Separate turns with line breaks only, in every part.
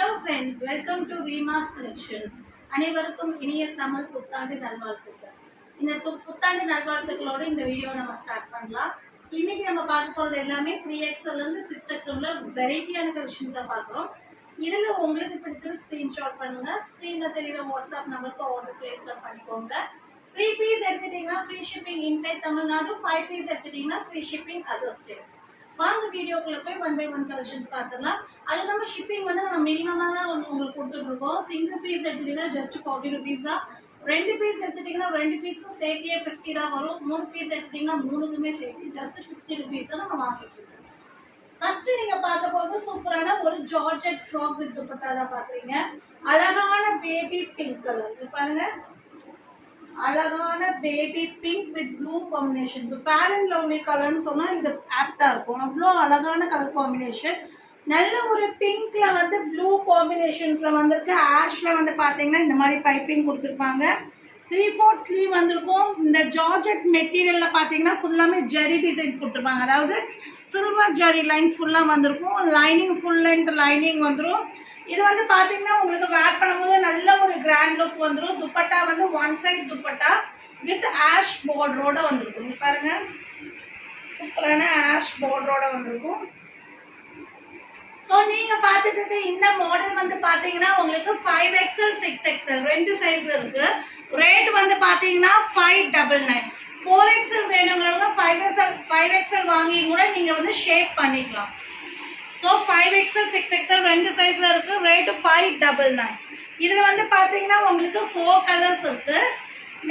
Hello friends, welcome to Reema's Collections. அனைவருக்கும் இனிய தமிழ் புத்தாண்டு நல்வாழ்த்துக்கள். இந்த புத்தாண்டு நல்வாழ்த்துக்களோட இந்த வீடியோ நம்ம ஸ்டார்ட் பண்ணலாம். இன்னைக்கு நம்ம பார்க்க போறது எல்லாமே 3XL இருந்து 6XL உள்ள வெரைட்டியான கலெக்ஷன்ஸா பார்க்குறோம். இதுல உங்களுக்கு பிடிச்ச ஸ்கிரீன்ஷாட் பண்ணுங்க. ஸ்கிரீன்ல தெரியுற வாட்ஸ்அப் நம்பருக்கு ஆர்டர் பிளேஸ் பண்ணிக்கோங்க. 3 பீஸ் எடுத்துட்டீங்கன்னா free shipping inside Tamil Nadu, 5 piece எடுத்துட்டீங்கன்னா ஃப்ரீ ஷிப்பிங் அதர் ஸ்டேட்ஸ். வாங்க வீடியோக்குள்ள போய் 1 by 1 கலெக்ஷன்ஸ் பார்த்துடலாம். அது நம்ம ஷிப்பிங் வந்து நம்ம மினிமமாக தான் உங்களுக்கு கொடுத்துட்ருக்கோம். சிங்கிள் பீஸ் எடுத்துட்டீங்கன்னா ஜஸ்ட் 40 rupees தான். 2 பீஸ் எடுத்துட்டீங்கன்னா 2 பீஸ்க்கும் சேர்த்தியே 50 தான் வரும். 3 பீஸ் எடுத்துட்டீங்கன்னா 3க்குமே சேர்த்து ஜஸ்ட் 60 rupees தான் நம்ம வாங்கிட்டு இருக்கோம். ஃபர்ஸ்ட் நீங்க பார்க்க போது சூப்பரான ஒரு ஜார்ஜெட் ஃப்ராக் வித் துப்பட்டா தான் பாக்குறீங்க. அழகான பேபி பிங்க் கலர். இது பாருங்க, அழகான baby pink with blue combination. Fair and lovely கலர்னு சொன்னா இது ஆப்டா இருக்கும். அவ்வளோ அழகான கலர் காம்பினேஷன். நல்ல ஒரு பிங்க்ல வந்து ப்ளூ காம்பினேஷன்ஸ்ல வந்திருக்கு. ஆஷ்ல வந்து பாத்தீங்கன்னா இந்த மாதிரி பைப்பிங் கொடுத்துருப்பாங்க. 3/4 ஸ்லீவ் வந்திருக்கும். இந்த ஜார்ஜெட் மெட்டீரியல்ல பாத்தீங்கன்னா ஃபுல்லாமே ஜெரி டிசைன்ஸ் கொடுத்துருப்பாங்க. அதாவது சில்வர் ஜெரி லைன் ஃபுல்லா வந்திருக்கும். லைனிங் ஃபுல் லென்த் லைனிங் வந்துடும். இது வந்து பாத்தீங்கன்னா உங்களுக்கு வேர் பண்ணும்போது நல்ல ஒரு கிராண்ட் லுக் வந்துடும். துப்பட்டா வந்து one side dupatta with ash பார்டரோட வந்திருக்கும். பாருங்க, சூப்பரான ஆஷ் பார்டரோட வந்திருக்கும். ஸோ நீங்க பார்த்துட்டு இருக்க இந்த மாடல் வந்து பாத்தீங்கன்னா உங்களுக்கு 5XL 6XL ரெண்டு சைஸ்ல இருக்கு. ரேட் வந்து பாத்தீங்கன்னா 599. 4XL வேணுங்கிறவங்க 5XL வாங்கி கூட நீங்க வந்து ஷேப் பண்ணிக்கலாம். ஸோ 5XL 6XL ரெண்டு சைஸ்ல இருக்கு. ரேட் 599. இதுல வந்து பாத்தீங்கன்னா உங்களுக்கு 4 கலர்ஸ் இருக்கு.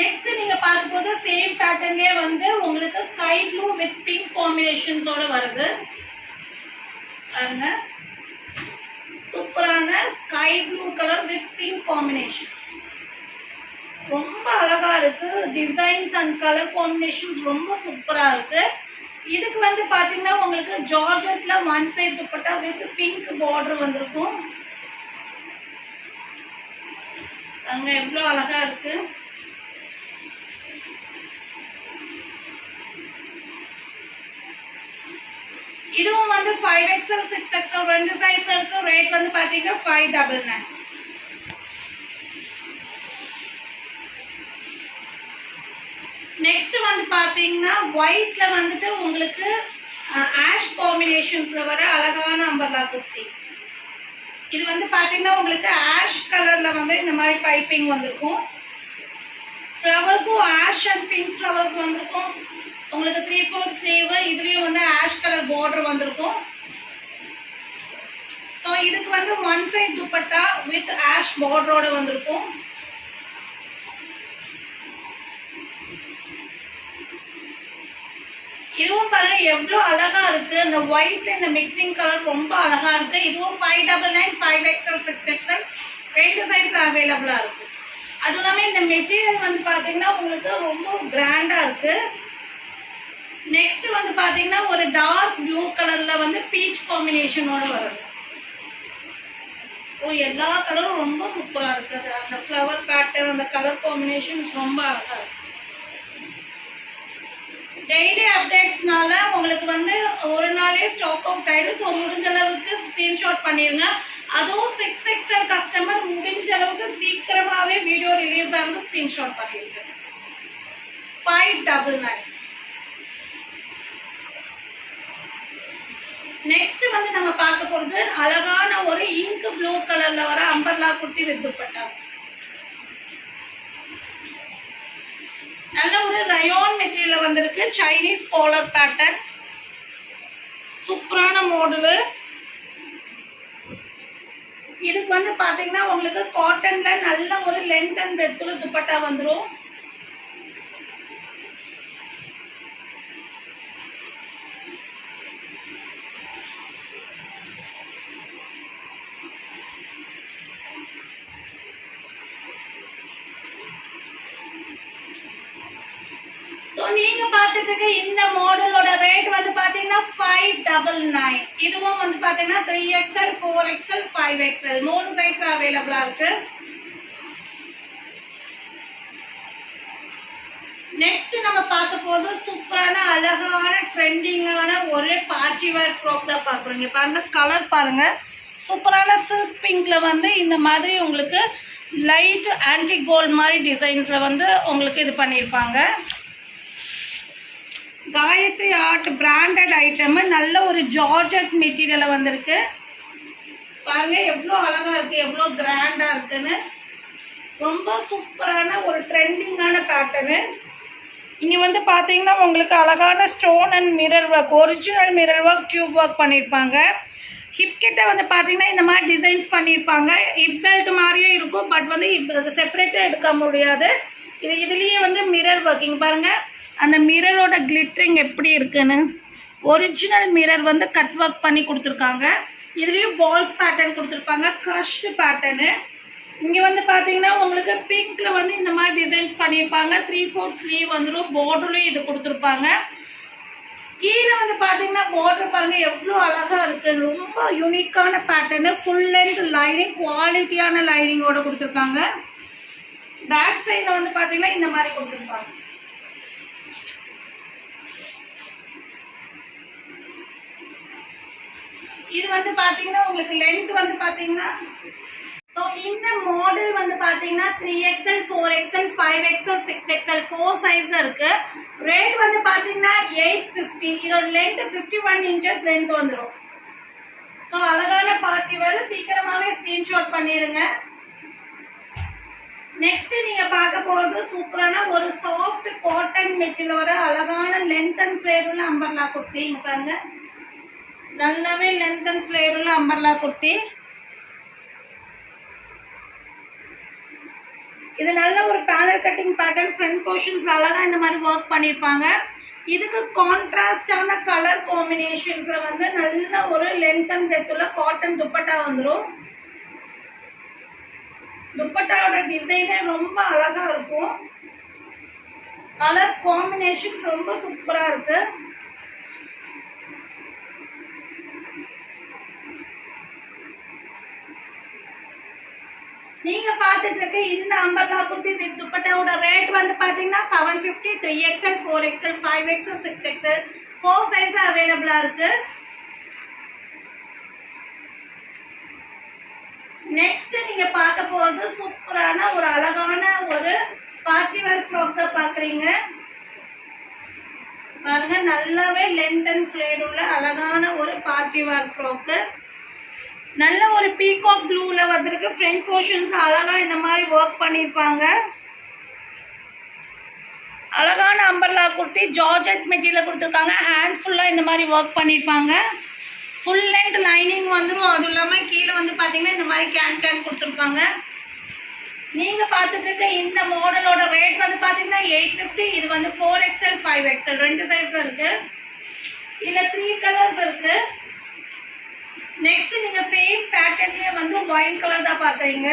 நெக்ஸ்ட் நீங்க பார்க்கும்போது சேம் பேட்டர்ன்லயே வந்து உங்களுக்கு ஸ்கை ப்ளூ வித் பிங்க் காம்பினேஷன்ஸோட வருது. பாருங்க, சூப்பரான sky blue colour with pink combination. ரொம்ப அழகா இருக்கு. டிசைன்ஸ் அண்ட் கலர் காம்பினேஷன்ஸ் ரொம்ப சூப்பரா இருக்கு. இதுக்கு வந்து பாத்தீங்கன்னா உங்களுக்கு ஜார்ஜெட்ல one side dupatta with pink border வந்திருக்கும். அங்க எவ்வளவு அழகா இருக்கு. இதுவும் வந்து 5XL 6XL ரெண்டு சைஸ்ல இருக்கு. ரேட் வந்து பாத்தீங்கன்னா 599. நெக்ஸ்ட் வந்து பாத்தீங்கன்னா ஒயிட்ல வந்துட்டு உங்களுக்கு ஆஷ் காம்பினேஷன்ஸ்ல வர அழகான அம்பர்லா குர்த்தி. இது வந்து பாத்தீங்கன்னா உங்களுக்கு ஆஷ் கலர்ல வந்து இந்த மாதிரி பைப்பிங் வந்திருக்கும். ஃப்ளவர்ஸும் ஆஷ் அண்ட் பிங்க் ஃப்ளவர்ஸ் வந்திருக்கும். உங்களுக்கு 3/4 ஸ்லீவ். இதுலயும் வந்து ஆஷ் கலர் பார்டர் வந்திருக்கும். ஸோ இதுக்கு வந்து one side dupatta with ash பார்டரோட வந்திருக்கும். இதுவும் பாருங்க எவ்வளவு அழகா இருக்கு. இந்த ஒயிட் இந்த மிக்சிங் கலர் ரொம்ப அழகா இருக்கு. இதுவும் 599. 5XL 6XL ரெண்டு சைஸ்ல அவைலபிளா இருக்கு. அது இல்லாம இந்த மெட்டீரியல் வந்து பாத்தீங்கன்னா உங்களுக்கு ரொம்ப கிராண்டா இருக்கு. நெக்ஸ்ட் வந்து பாத்தீங்கன்னா ஒரு டார்க் ப்ளூ கலர்ல வந்து பீச் காம்பினேஷனோட வருது. ஸோ எல்லா கலரும் ரொம்ப சூப்பரா இருக்கு. அந்த ஃப்ளவர் பேட்டர்ன் அந்த கலர் காம்பினேஷன்ஸ் ரொம்ப அழகா இருக்கு. டெய்லி அப்டேட்ஸ்னால உங்களுக்கு வந்து ஒரு நாளே ஸ்டாக் அவுட் ஆயிடும். ஸோ முடிஞ்ச அளவுக்கு ஸ்கிரீன்ஷாட் பண்ணிருங்க. அதுவும் 6XL கஸ்டமர் முடிஞ்ச அளவுக்கு சீக்கிரமாவே வீடியோ ரிலீஸ் ஆகுது ஸ்கிரீன்ஷாட் பண்ணிருங்க. 599. நெக்ஸ்ட் வந்து நம்ம பார்க்க போறது அழகான ஒரு இங்க் ப்ளூ கலர்ல வர அம்பர்லா குர்த்தி வித் துப்பட்டா. நல்ல ஒரு ரயோன் மெட்டீரியல் வந்திருக்கு. சைனீஸ் காலர் பேட்டர்ன், சூப்பரான மாடலு. இதுக்கு வந்து பாத்தீங்கன்னா உங்களுக்கு காட்டன்ல நல்ல ஒரு லென்த் அண்ட் பிரெத்ல துப்பட்டா வந்துடும். நீங்க பார்த்துட்டு இருக்க இந்த மாடலோட ரேட் வந்து பாத்தீங்கன்னா 599. இதுவும் வந்து பாத்தீங்கன்னா 3XL 4XL 5XL மூணு சைஸ்ல அவைலபிளா இருக்கு. நெக்ஸ்ட் நம்ம பார்க்க போது சூப்பரான அழகான ட்ரெண்டிங்கான ஒரு பார்ட்டி வேர் ஃப்ராக் தான் பார்க்குறோம். இங்க பாருங்க, கலர் பாருங்க, சூப்பரான சில்க் பிங்க்கில் வந்து இந்த மாதிரி உங்களுக்கு லைட் ஆன்டி கோல்ட் மாதிரி டிசைன்ஸில் வந்து உங்களுக்கு இது பண்ணியிருப்பாங்க. காயத்ரி ஆர்ட் பிராண்டட் ஐட்டமு, நல்ல ஒரு ஜார்ஜெட் மெட்டீரியலில் வந்திருக்கு. பாருங்கள் எவ்வளோ அழகாக இருக்குது, எவ்வளோ கிராண்டாக இருக்குன்னு. ரொம்ப சூப்பரான ஒரு ட்ரெண்டிங்கான பேட்டர்னு. இங்கே வந்து பார்த்தீங்கன்னா உங்களுக்கு அழகான stone and mirror work, original mirror work, tube work பண்ணியிருப்பாங்க. ஹிப் கிட்ட வந்து பார்த்தீங்கன்னா இந்த மாதிரி டிசைன்ஸ் பண்ணியிருப்பாங்க. ஹிப் பெல்ட் மாதிரியே இருக்கும், பட் வந்து செப்பரேட்டாக எடுக்க முடியாது. இதுலேயே வந்து மிரர் ஒர்க்கிங் பாருங்கள், அந்த மிரரோட கிளிட்டரிங் எப்படி இருக்குன்னு. ஒரிஜினல் மிரர் வந்து கட் ஒர்க் பண்ணி கொடுத்துருக்காங்க. இதுலேயும் பால்ஸ் பேட்டர்ன் கொடுத்துருப்பாங்க, க்ரஷ்டு பேட்டர்னு. இங்கே வந்து பார்த்தீங்கன்னா உங்களுக்கு பிங்க்கில் வந்து இந்த மாதிரி டிசைன்ஸ் பண்ணியிருப்பாங்க. 3/4 ஸ்லீவ் வந்துடும், பார்டர்லையும் இது கொடுத்துருப்பாங்க. கீழே வந்து பார்த்தீங்கன்னா பார்டர் பாருங்கள் எவ்வளோ அழகாக இருக்குது, ரொம்ப யூனிக்கான பேட்டர்னு. ஃபுல் லென்த் லைனிங், குவாலிட்டியான லைனிங்கோடு கொடுத்துருக்காங்க. பேக் சைடில் வந்து பார்த்தீங்கன்னா இந்த மாதிரி கொடுத்துருப்பாங்க. இது வந்து பார்த்தீங்கன்னா உங்களுக்கு லென்த் வந்து பார்த்தீங்கன்னா, ஸோ இந்த மாடல் வந்து பார்த்தீங்கன்னா 3XL, 4XL, 5XL, 6XL 4 சைஸில் இருக்குது. ரேட் வந்து பார்த்தீங்கன்னா 850. இதோட லென்த் 51 இன்ச்சஸ் லென்த் வந்துடும். ஸோ அழகான பார்ட்டி வேறு, சீக்கிரமாகவே ஸ்க்ரீன்ஷாட் பண்ணிடுங்க. நெக்ஸ்ட் நீங்கள் பார்க்க போகிறது சூப்பரான ஒரு சாஃப்ட் காட்டன் மெட்டீரியல் வர அழகான லென்த் அண்ட் ஃப்ளேர் உள்ள அம்பர்லா குர்த்தி. இங்கே பாருங்க, நல்லாவே லென்த் அண்ட் ஃப்ளேர் உள்ள அம்பர்லா குர்த்தி. இது நல்ல ஒரு panel cutting pattern, front portions அழகாக இந்த மாதிரி ஒர்க் பண்ணியிருப்பாங்க. இதுக்கு கான்ட்ராஸ்டான கலர் காம்பினேஷன்ஸில் வந்து நல்ல ஒரு லென்த் அண்ட் டெப்த் உள்ள காட்டன் துப்பட்டா வந்துடும். துப்பட்டாவோட டிசைனே ரொம்ப அழகாக இருக்கும். கலர் காம்பினேஷன் ரொம்ப சூப்பராக இருக்குது. நீங்க பார்த்துட்டு இருக்க இந்த அம்பர்லா குர்த்தி வித் துப்பட்டாவோட ரேட் வந்து பாத்தீங்கன்னா 750. 3XL, 4XL, 5XL, 6XL 4 சைஸ்ல அவைலபிளா இருக்கு. நெக்ஸ்ட் நீங்க பார்க்க போறது சூப்பரான ஒரு அழகான ஒரு பார்ட்டி வேர் ஃப்ராக் பாக்குறீங்க. பாருங்க, நல்லாவே லென்த் அண்ட் ஃப்ளேர் உள்ள அழகான ஒரு பார்ட்டி வேர் ஃப்ராக். நல்ல ஒரு பீகாக் ப்ளூல வந்திருக்கு. ஃப்ரண்ட் போர்ஷன்ஸ் அழகா இந்த மாதிரி ஒர்க் பண்ணியிருப்பாங்க. அழகான அம்பர்லா குர்த்தி, ஜார்ஜெட் மெட்டீரியல் கொடுத்துருக்காங்க. ஹேண்ட் ஃபுல்லாக இந்த மாதிரி ஒர்க் பண்ணியிருப்பாங்க. ஃபுல் லென்த் லைனிங் வந்துடும். அதுவும் இல்லாமல் கீழே வந்து பார்த்தீங்கன்னா இந்த மாதிரி கேன் கொடுத்துருப்பாங்க. நீங்கள் பார்த்துட்டு இருக்க இந்த மாடலோட ரேட் வந்து பார்த்தீங்கன்னா 850. இது வந்து 4XL, 5XL 2 சைஸில் இருக்குது. இதில் 3 கலர்ஸ் இருக்குது. நெக்ஸ்ட் நீங்க சேம் பேட்டர்ன்லயே வந்து ஒயிட் கலர் தான் பாக்குறீங்க.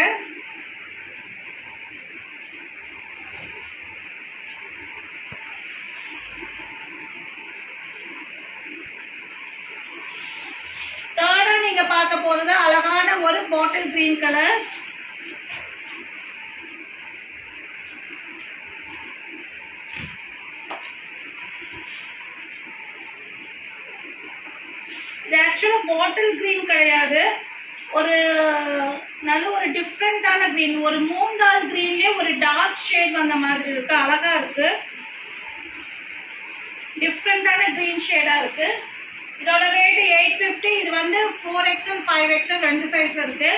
தேர்டா நீங்க பார்க்க போறது அழகான ஒரு பாட்டில் கிரீன் கலர். இது ஆக்சுவலா பாட்டில் கிரீன் கிடையாது, ஒரு நல்ல ஒரு டிஃப்ரெண்டான கிரீன். ஒரு மூண்டால் கிரீன்லயே ஒரு டார்க் ஷேட் வந்த மாதிரி இருக்கு, அழகா இருக்கு. டிஃப்ரெண்டான கிரீன் ஷேடா இருக்கு. இதோட ரேட் 850. இது வந்து 4XL, 5XL 2 சைஸ்ல இருக்கு.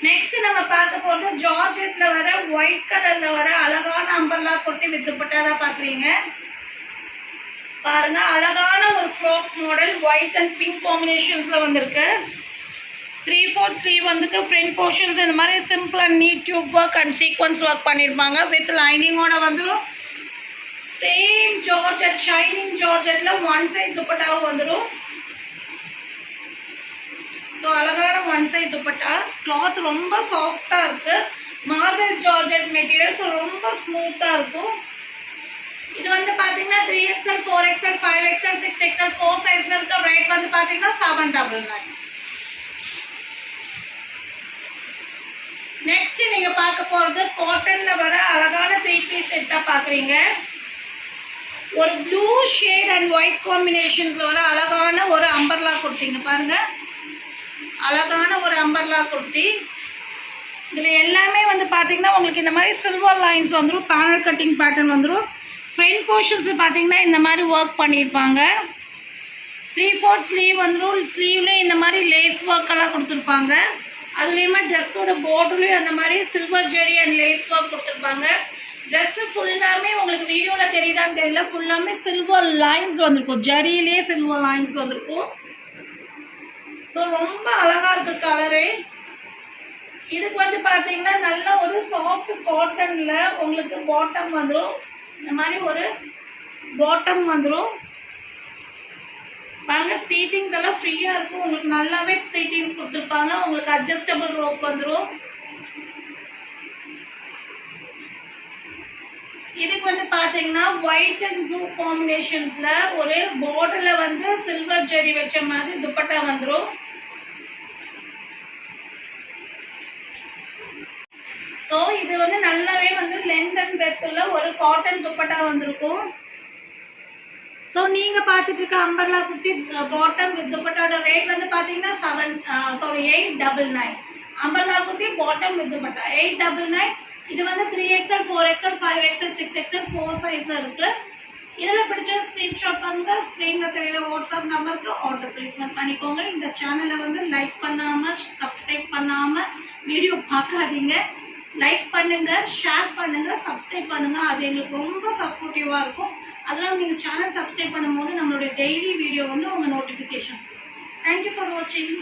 நெக்ஸ்ட் நம்ம பார்க்க போறது ஜார்ஜெட்ல வர ஒயிட் கலர்ல வர அழகான அம்பர்லா குர்த்தி வித் துப்பட்டா தான் பாக்குறீங்க. பாருங்க, அழகான ஒரு frock model, white and pink காம்பினேஷன்ஸ்ல வந்திருக்கு. 3/4 ஸ்லீவ் வந்துட்டு ஃப்ரண்ட் போர்ஷன்ஸ் இந்த மாதிரி simple and neat tube work and sequence work பண்ணியிருப்பாங்க. வித் லைனிங்கோட வந்துடும். சேம் ஜார்ஜெட், ஷைனிங் ஜார்ஜெட்ல ஒன் சைட் துப்பட்டாவும் வந்துடும். ஸோ அழகான ஒன் சைட் துப்பட்டா. கிளாத் ரொம்ப சாஃப்டா இருக்கு. மார்பிள் ஜார்ஜெட் மெட்டீரியல், ஸோ ரொம்ப ஸ்மூத்தா இருக்கும். இது வந்து பாத்தீங்கன்னா 3XL, 4XL, 5XL, 6XL 4 சைஸ்ல இருக்க. ரேட் வந்து பாத்தீங்கன்னா 799. நெக்ஸ்ட் நீங்க பார்க்க போறது காட்டன்ல வர அழகான 3 பீஸ் செட்டா பாக்குறீங்க. ஒரு ப்ளூ ஷேட் அண்ட் ஒயிட் காம்பினேஷன்ஸ்ல வர அழகான ஒரு அம்பர்லா கொடுத்தீங்க பாருங்க. அழகான ஒரு அம்பர்லா குர்த்தி. இதில் எல்லாமே வந்து பார்த்தீங்கன்னா உங்களுக்கு இந்த மாதிரி சில்வர் லைன்ஸ் வந்துடும், பேனல் கட்டிங் பேட்டர்ன் வந்துடும். ஃப்ரண்ட் போர்ஷன்ஸில் பார்த்தீங்கன்னா இந்த மாதிரி ஒர்க் பண்ணியிருப்பாங்க. 3/4 ஸ்லீவ் வந்துடும். ஸ்லீவ்லேயும் இந்த மாதிரி லேஸ் ஒர்க்கெல்லாம் கொடுத்துருப்பாங்க. அதுலேயுமே ட்ரெஸ்ஸோட பார்டர்லேயும் அந்த மாதிரி silver zari and lace work கொடுத்துருப்பாங்க. ட்ரெஸ்ஸு ஃபுல்லாமே உங்களுக்கு வீடியோவில் தெரியுதான்னு தெரியல, ஃபுல்லாமே சில்வர் லைன்ஸ் வந்திருக்கும், ஜரியிலே சில்வர் லைன்ஸ் வந்திருக்கும். ஸோ ரொம்ப அழகாக இருக்குது கலரு. இதுக்கு வந்து பார்த்தீங்கன்னா நல்ல ஒரு சாஃப்ட் காட்டனில் உங்களுக்கு பாட்டம் வந்துடும். இந்த மாதிரி ஒரு பாட்டம் வந்துடும் பாருங்க. சீட்டிங்ஸ் எல்லாம் ஃப்ரீயாக இருக்கும், உங்களுக்கு நல்லாவே சீட்டிங்ஸ் கொடுத்துருப்பாங்க. உங்களுக்கு அட்ஜஸ்டபிள் ரோப் வந்துடும். இதுக்கு வந்து பார்த்தீங்கன்னா ஒயிட் அண்ட் ப்ளூ காம்பினேஷன்ஸில் ஒரு பார்டரில் வந்து சில்வர் ஜெரி வச்ச மாதிரி துப்பட்டா வந்துடும். ஸோ இது வந்து நல்லாவே வந்து லென்த் அண்ட் பிரெத் உள்ள ஒரு காட்டன் துப்பட்டா வந்திருக்கும். ஸோ நீங்கள் பார்த்துட்டு இருக்க அம்பர்லா குர்த்தி பாட்டம் வித் துப்பட்டாவோட ரேட் வந்து பார்த்தீங்கன்னா 899. Umbrella kurti bottom with dupatta 899. இது வந்து 3XL, 4XL, 5XL, 6XL 4 சைஸில் இருக்குது. இதில் பிடிச்ச ஸ்க்ரீன்ஷாட் பண்ணுங்க. ஸ்க்ரீனில் தெரியல வாட்ஸ்அப் நம்பருக்கு ஆர்டர் ப்ளேஸ்மெண்ட் பண்ணிக்கோங்க. இந்த சேனலை வந்து லைக் பண்ணாமல் சப்ஸ்கிரைப் பண்ணாமல் வீடியோ பார்க்காதீங்க. லைக் பண்ணுங்கள், ஷேர் பண்ணுங்கள், சப்ஸ்கிரைப் பண்ணுங்கள். அது எங்களுக்கு ரொம்ப சப்போர்ட்டிவாக இருக்கும். அதனால் நீங்கள் சேனல் சப்ஸ்கிரைப் பண்ணும்போது நம்மளுடைய டெய்லி வீடியோ வந்து உங்கள் நோட்டிஃபிகேஷன்ஸ். தேங்க்யூ ஃபார் வாட்சிங்.